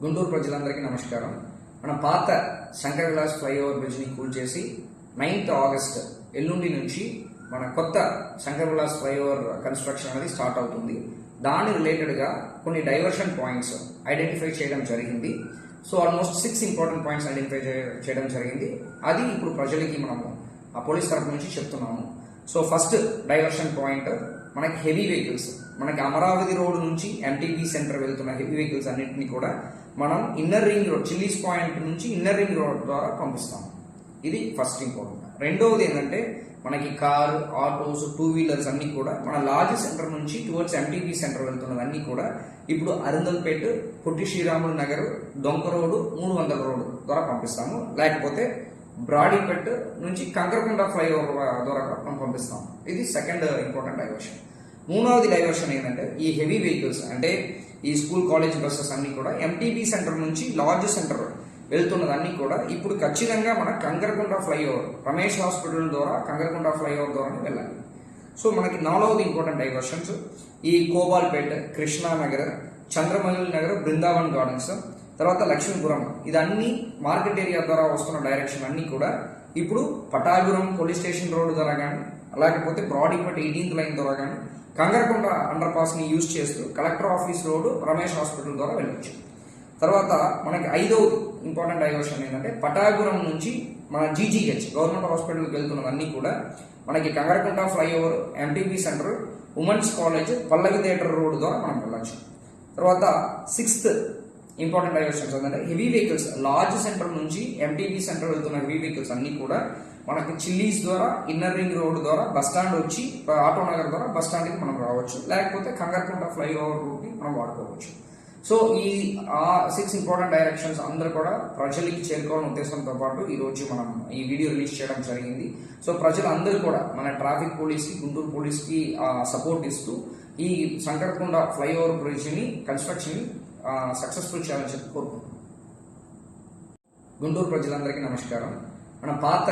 గుంటూరు ప్రజలందరికీ నమస్కారం. మన పాత శంకర్ విలాస్ ఫ్లైఓవర్ బ్రిడ్జ్ని కూల్చేసి 9th ఆగస్ట్ ఎల్లుండి నుంచి మన కొత్త శంకర్ విలాస్ ఫ్లైఓవర్ కన్స్ట్రక్షన్ అనేది స్టార్ట్ అవుతుంది. దాని రిలేటెడ్గా కొన్ని డైవర్షన్ పాయింట్స్ ఐడెంటిఫై చేయడం జరిగింది. So almost 6 important points identify చేయడం జరిగింది. అది ఇప్పుడు ప్రజలకి మనము ఆ పోలీస్ తరఫు నుంచి చెప్తున్నాము. సో ఫస్ట్ డైవర్షన్ పాయింట్ మనకి హెవీ వెహికల్స్, మనకి అమరావతి రోడ్ నుంచి ఎంటీబీ సెంటర్ వెళ్తున్న హెవీ వెహికల్స్ అన్నింటినీ కూడా మనం inner ring road, chillies point నుంచి ఇన్నర్ రింగ్ రోడ్ ద్వారా పంపిస్తాం. ఇది ఫస్ట్ ఇంపార్టెంట్. రెండవది ఏంటంటే మనకి కార్, ఆటోస్, 2 వీలర్స్ అన్ని కూడా మన లార్జ్ సెంటర్ నుంచి టువర్డ్స్ ఎంటీబీ సెంటర్ వెళ్తున్నవన్నీ కూడా ఇప్పుడు అరిందల్పేట్, పొట్టి శ్రీరాములు నగర్, డొంక రోడ్డు, 300 రోడ్డు ద్వారా పంపిస్తాము. లేకపోతే బ్రాడీపేట్ నుంచి కంకరకొండ ఫ్లైఓవర్ ద్వారా మనం పంపిస్తాం. ఇది సెకండ్ ఇంపార్టెంట్ డైవర్షన్. మూడవది డైవర్షన్ ఏంటంటే ఈ హెవీ వెహికల్స్ అంటే ఈ స్కూల్ కాలేజ్ బస్సెస్ అన్ని కూడా ఎంటీబీ సెంటర్ నుంచి లార్జ్ సెంటర్ వెళ్తున్నదన్నీ కూడా ఇప్పుడు ఖచ్చితంగా మన కంకరకొండ ఫ్లైఓవర్, రమేష్ హాస్పిటల్ ద్వారా కంకరకొండ ఫ్లైఓవర్ ద్వారా వెళ్ళాలి. సో మనకి నాలుగవది ఇంపార్టెంట్ డైవర్షన్స్ ఈ కోబాల్పేట్, కృష్ణానగర్, చంద్రమౌళి నగర్, బృందావన్ గార్డెన్స్, తర్వాత లక్ష్మీపురం, ఇదన్నీ మార్కెట్ ఏరియా ద్వారా వస్తున్న డైరెక్షన్ అన్నీ కూడా ఇప్పుడు పటాపురం పోలీస్ స్టేషన్ రోడ్ ద్వారా కానీ, లేకపోతే బ్రాడీపేట్ 18th లైన్ ద్వారా కానీ, కంగరకొండ అండర్ పాస్ ని యూజ్ చేస్తూ collector office road, Ramesh hospital ద్వారా వెళ్ళొచ్చు. తర్వాత మనకి 5వ ఇంపార్టెంట్ డైవర్షన్ ఏంటంటే పటాపురం నుంచి మన జీజీహెచ్ గవర్నమెంట్ హాస్పిటల్కి వెళ్తున్నవన్నీ కూడా మనకి Kangarakonda flyover, MTB centre, women's college, Pallavi theatre road ద్వారా మనం వెళ్ళొచ్చు. తర్వాత 6th ఇంపార్టెంట్ డైవర్షన్స్ ఏంటంటే హెవీ వెహికల్స్, లార్జ్ సెంటర్ నుంచి ఎంటీబీ సెంటర్ వెళ్తున్న హెవీ వెహికల్స్ అన్ని కూడా మనకి చిల్లీస్ ద్వారా ఇన్నర్ రింగ్ రోడ్ ద్వారా బస్ స్టాండ్ వచ్చి ఆటోనగర్ ద్వారా బస్ స్టాండ్కి మనం రావచ్చు, లేకపోతే కంగరకొండ ఫ్లైఓవర్ రూట్ని మనం వాడుకోవచ్చు. సో ఈ 6 ఇంపార్టెంట్ డైరెక్షన్స్ అందరూ కూడా ప్రజలకి చేరుకోవాలని ఉద్దేశంతో పాటు ఈ రోజు మనం ఈ వీడియో రిలీజ్ చేయడం జరిగింది. సో ప్రజలందరూ కూడా మన ట్రాఫిక్ పోలీస్కి, గుంటూరు పోలీస్కి సపోర్ట్ ఇస్తూ ఈ శంకరకొండ ఫ్లైఓవర్ బ్రిడ్జ్ని కన్స్ట్రక్షన్ సక్సెస్ఫుల్ చేయాలని చెప్పి కోరుకుంటున్నాం. గుంటూరు ప్రజలందరికీ నమస్కారం. మన పాత